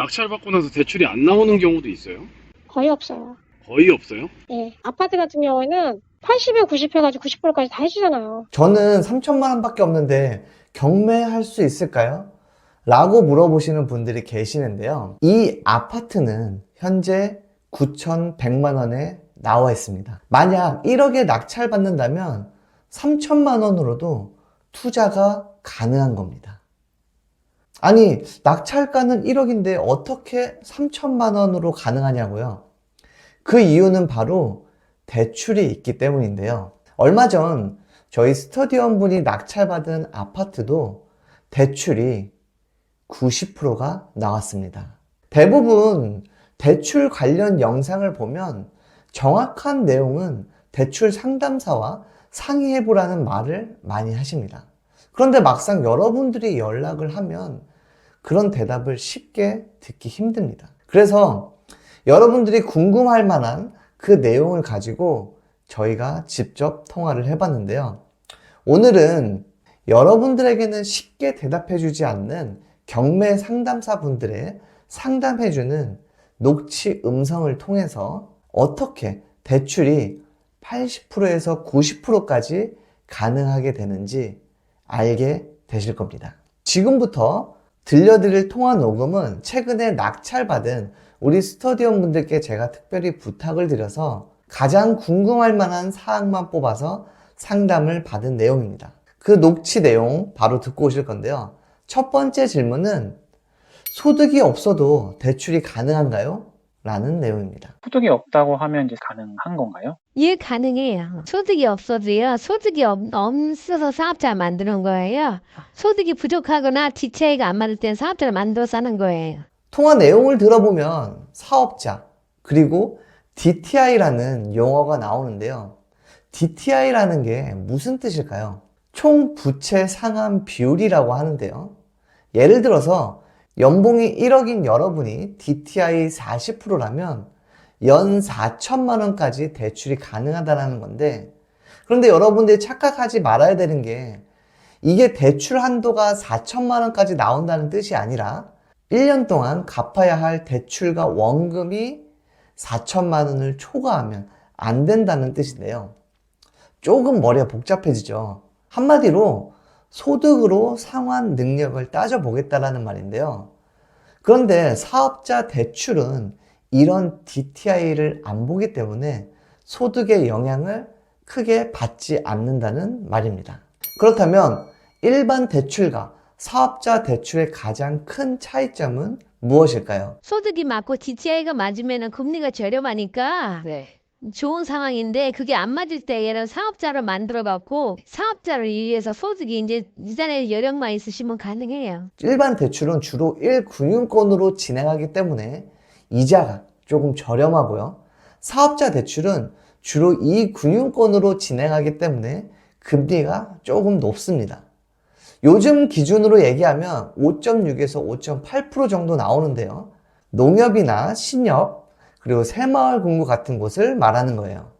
낙찰받고 나서 대출이 안 나오는 경우도 있어요? 거의 없어요. 거의 없어요? 예. 아파트 같은 경우에는 80에 90 해가지고 90%까지 다 해주잖아요. 저는 3천만 원밖에 없는데 경매할 수 있을까요? 라고 물어보시는 분들이 계시는데요. 이 아파트는 현재 9,100만 원에 나와 있습니다. 만약 1억에 낙찰받는다면 3천만 원으로도 투자가 가능한 겁니다. 아니, 낙찰가는 1억인데 어떻게 3천만 원으로 가능하냐고요? 그 이유는 바로 대출이 있기 때문인데요. 얼마 전 저희 스터디원 분이 낙찰받은 아파트도 대출이 90%가 나왔습니다. 대부분 대출 관련 영상을 보면 정확한 내용은 대출 상담사와 상의해보라는 말을 많이 하십니다. 그런데 막상 여러분들이 연락을 하면 그런 대답을 쉽게 듣기 힘듭니다. 그래서 여러분들이 궁금할 만한 그 내용을 가지고 저희가 직접 통화를 해봤는데요. 오늘은 여러분들에게는 쉽게 대답해주지 않는 경매 상담사 분들의 상담해주는 녹취 음성을 통해서 어떻게 대출이 80%에서 90%까지 가능하게 되는지 알게 되실 겁니다. 지금부터 들려드릴 통화 녹음은 최근에 낙찰받은 우리 스터디원 분들께 제가 특별히 부탁을 드려서 가장 궁금할 만한 사항만 뽑아서 상담을 받은 내용입니다. 그 녹취 내용 바로 듣고 오실 건데요. 첫 번째 질문은 소득이 없어도 대출이 가능한가요? 라는 내용입니다. 소득이 없다고 하면 이제 가능한 건가요? 예, 가능해요. 소득이 없어도요. 소득이 없어서 사업자 만드는 거예요. 소득이 부족하거나 DTI가 안 맞을 땐 사업자를 만들어서 하는 거예요. 통화 내용을 들어보면 사업자 그리고 DTI라는 용어가 나오는데요. DTI라는 게 무슨 뜻일까요? 총 부채 상환 비율이라고 하는데요. 예를 들어서 연봉이 1억인 여러분이 DTI 40%라면 연 4천만 원까지 대출이 가능하다는 건데, 그런데 여러분들이 착각하지 말아야 되는 게 이게 대출 한도가 4천만 원까지 나온다는 뜻이 아니라 1년 동안 갚아야 할 대출과 원금이 4천만 원을 초과하면 안 된다는 뜻인데요. 조금 머리가 복잡해지죠. 한마디로 소득으로 상환 능력을 따져보겠다라는 말인데요. 그런데 사업자 대출은 이런 DTI를 안 보기 때문에 소득의 영향을 크게 받지 않는다는 말입니다. 그렇다면 일반 대출과 사업자 대출의 가장 큰 차이점은 무엇일까요? 소득이 맞고 DTI가 맞으면 금리가 저렴하니까 좋은 상황인데 그게 안 맞을 때 얘는 사업자를 만들어갖고 사업자를 위해서 소득이 이제 이전에 여력만 있으시면 가능해요. 일반 대출은 주로 1금융권으로 진행하기 때문에 이자가 조금 저렴하고요. 사업자 대출은 주로 2금융권으로 진행하기 때문에 금리가 조금 높습니다. 요즘 기준으로 얘기하면 5.6에서 5.8% 정도 나오는데요. 농협이나 신협, 그리고 새마을금고 같은 곳을 말하는 거예요.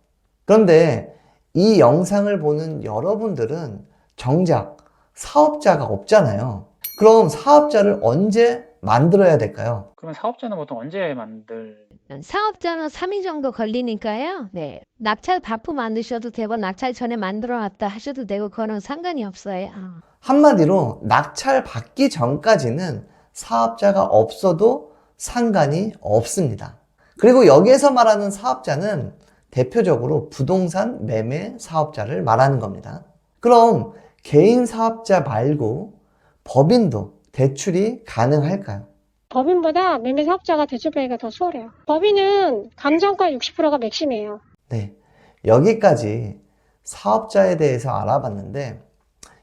그런데 이 영상을 보는 여러분들은 정작 사업자가 없잖아요. 그럼 사업자를 언제 만들어야 될까요? 그러면 사업자는 보통 언제 만들? 사업자는 3일 정도 걸리니까요. 낙찰 받고 만드셔도 되고 낙찰 전에 만들어놨다 하셔도 되고 그거는 상관이 없어요. 한마디로 낙찰 받기 전까지는 사업자가 없어도 상관이 없습니다. 그리고 여기에서 말하는 사업자는 대표적으로 부동산 매매 사업자를 말하는 겁니다. 그럼 개인 사업자 말고 법인도 대출이 가능할까요? 법인보다 매매 사업자가 대출 받기가 더 수월해요. 법인은 감정가 60%가 맥심이에요. 네, 여기까지 사업자에 대해서 알아봤는데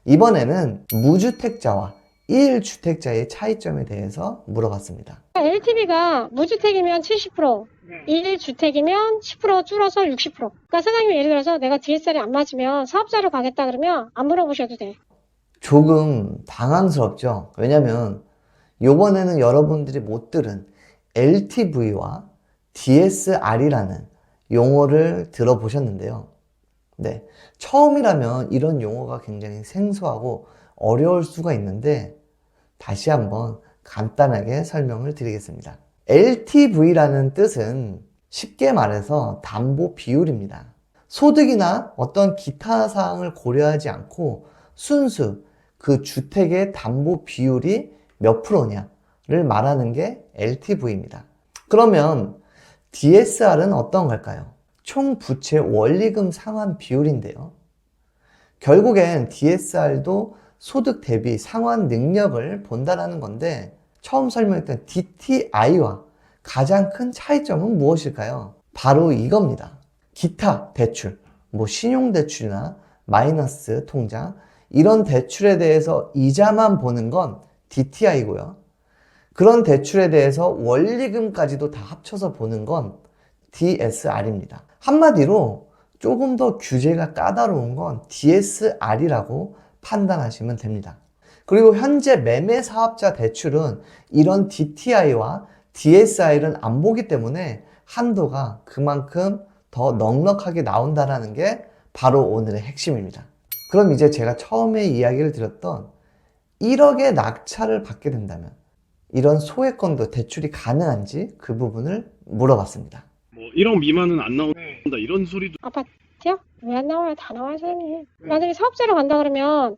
이번에는 무주택자와 1주택자의 차이점에 대해서 물어봤습니다. LTV가 무주택이면 70%, 1주택이면 10% 줄어서 60%. 그러니까 사장님이 예를 들어서 내가 DSR이 안 맞으면 사업자로 가겠다 그러면 안 물어보셔도 돼. 조금 당황스럽죠? 왜냐면 이번에는 여러분들이 못 들은 LTV와 DSR이라는 용어를 들어보셨는데요. 네, 처음이라면 이런 용어가 굉장히 생소하고 어려울 수가 있는데 다시 한번 간단하게 설명을 드리겠습니다. LTV라는 뜻은 쉽게 말해서 담보 비율입니다. 소득이나 어떤 기타 사항을 고려하지 않고 순수 그 주택의 담보 비율이 몇 프로냐를 말하는 게 LTV입니다. 그러면 DSR은 어떤 걸까요? 총 부채 원리금 상환 비율인데요. 결국엔 DSR도 소득 대비 상환 능력을 본다는 건데, 처음 설명했던 DTI와 가장 큰 차이점은 무엇일까요? 바로 이겁니다. 기타 대출, 신용대출이나 마이너스 통장, 이런 대출에 대해서 이자만 보는 건 DTI고요. 그런 대출에 대해서 원리금까지도 다 합쳐서 보는 건 DSR입니다. 한마디로 조금 더 규제가 까다로운 건 DSR이라고 판단하시면 됩니다. 그리고 현재 매매 사업자 대출은 이런 DTI와 DSR은 안 보기 때문에 한도가 그만큼 더 넉넉하게 나온다는 게 바로 오늘의 핵심입니다. 그럼 이제 제가 처음에 이야기를 드렸던 1억의 낙찰을 받게 된다면 이런 소액건도 대출이 가능한지 그 부분을 물어봤습니다. 1억 미만은 안 나온다 이런 소리도. 아파트요? 왜 안 나와요? 다 나와요, 사장님. 만약에 사업자로 간다 그러면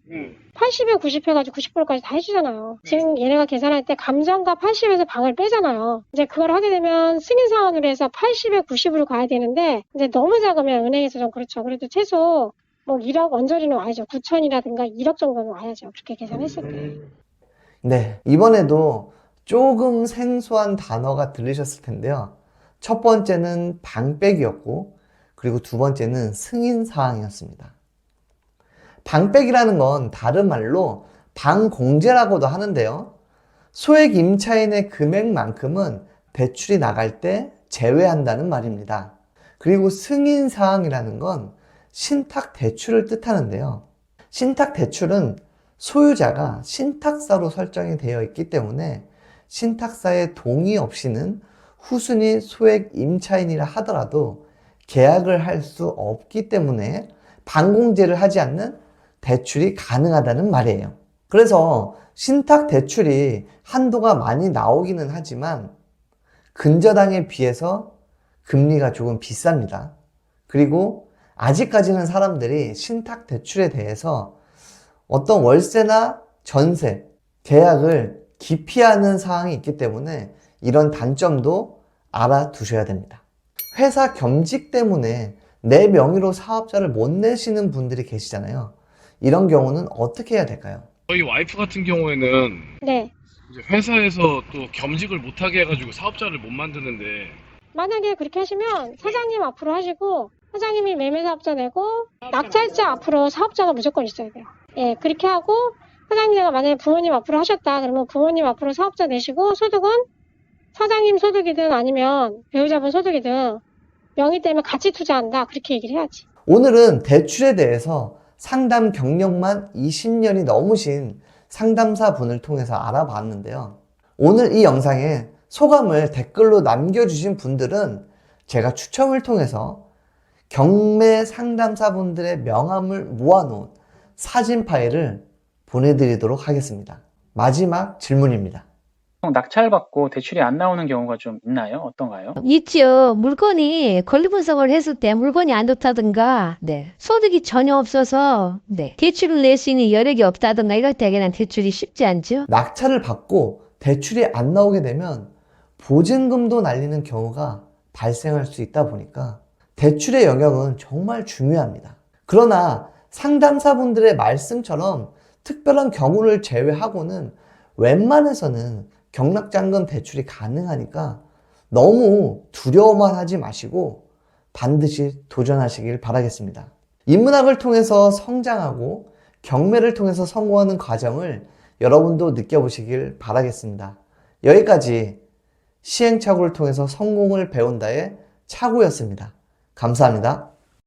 80에 90 해가지고 90%까지 다 해주잖아요. 지금 얘네가 계산할 때 감정가 80에서 방을 빼잖아요. 이제 그걸 하게 되면 승인 사원으로 해서 80에 90으로 가야 되는데, 이제 너무 작으면 은행에서 좀 그렇죠. 그래도 최소 1억 언저리는 와야죠. 9천이라든가 1억 정도는 와야죠. 그렇게 계산했을 때. 네, 이번에도 조금 생소한 단어가 들리셨을 텐데요. 첫 번째는 방빼기였고, 그리고 두 번째는 승인사항이었습니다. 방빼기라는 건 다른 말로 방공제라고도 하는데요. 소액 임차인의 금액만큼은 대출이 나갈 때 제외한다는 말입니다. 그리고 승인사항이라는 건 신탁대출을 뜻하는데요. 신탁대출은 소유자가 신탁사로 설정이 되어 있기 때문에 신탁사의 동의 없이는 후순위 소액 임차인이라 하더라도 계약을 할 수 없기 때문에 방공제를 하지 않는 대출이 가능하다는 말이에요. 그래서 신탁대출이 한도가 많이 나오기는 하지만 근저당에 비해서 금리가 조금 비쌉니다. 그리고 아직까지는 사람들이 신탁대출에 대해서 어떤 월세나 전세, 계약을 기피하는 사항이 있기 때문에 이런 단점도 알아두셔야 됩니다. 회사 겸직 때문에 내 명의로 사업자를 못 내시는 분들이 계시잖아요. 이런 경우는 어떻게 해야 될까요? 저희 와이프 같은 경우에는 네. 이제 회사에서 또 겸직을 못하게 해가지고 사업자를 못 만드는데. 만약에 그렇게 하시면 사장님 앞으로 하시고, 사장님이 매매사업자 내고 낙찰자 앞으로 사업자가 무조건 있어야 돼요. 예, 그렇게 하고 사장님이 만약에 부모님 앞으로 하셨다 그러면 부모님 앞으로 사업자 내시고, 소득은 사장님 소득이든 아니면 배우자분 소득이든 명의 때문에 같이 투자한다, 그렇게 얘기를 해야지. 오늘은 대출에 대해서 상담 경력만 20년이 넘으신 상담사 분을 통해서 알아봤는데요. 오늘 이 영상에 소감을 댓글로 남겨주신 분들은 제가 추첨을 통해서 경매 상담사 분들의 명함을 모아놓은 사진 파일을 보내드리도록 하겠습니다. 마지막 질문입니다. 낙찰받고 대출이 안 나오는 경우가 좀 있나요? 어떤가요? 있죠. 물건이 권리 분석을 했을 때 물건이 안 좋다든가, 소득이 전혀 없어서, 대출을 낼 수 있는 여력이 없다든가 이럴 때에는 대출이 쉽지 않죠. 낙찰을 받고 대출이 안 나오게 되면 보증금도 날리는 경우가 발생할 수 있다 보니까 대출의 영역은 정말 중요합니다. 그러나 상담사분들의 말씀처럼 특별한 경우를 제외하고는 웬만해서는 경락잔금 대출이 가능하니까 너무 두려워만 하지 마시고 반드시 도전하시길 바라겠습니다. 인문학을 통해서 성장하고 경매를 통해서 성공하는 과정을 여러분도 느껴보시길 바라겠습니다. 여기까지 시행착오를 통해서 성공을 배운다의 차고였습니다. 감사합니다.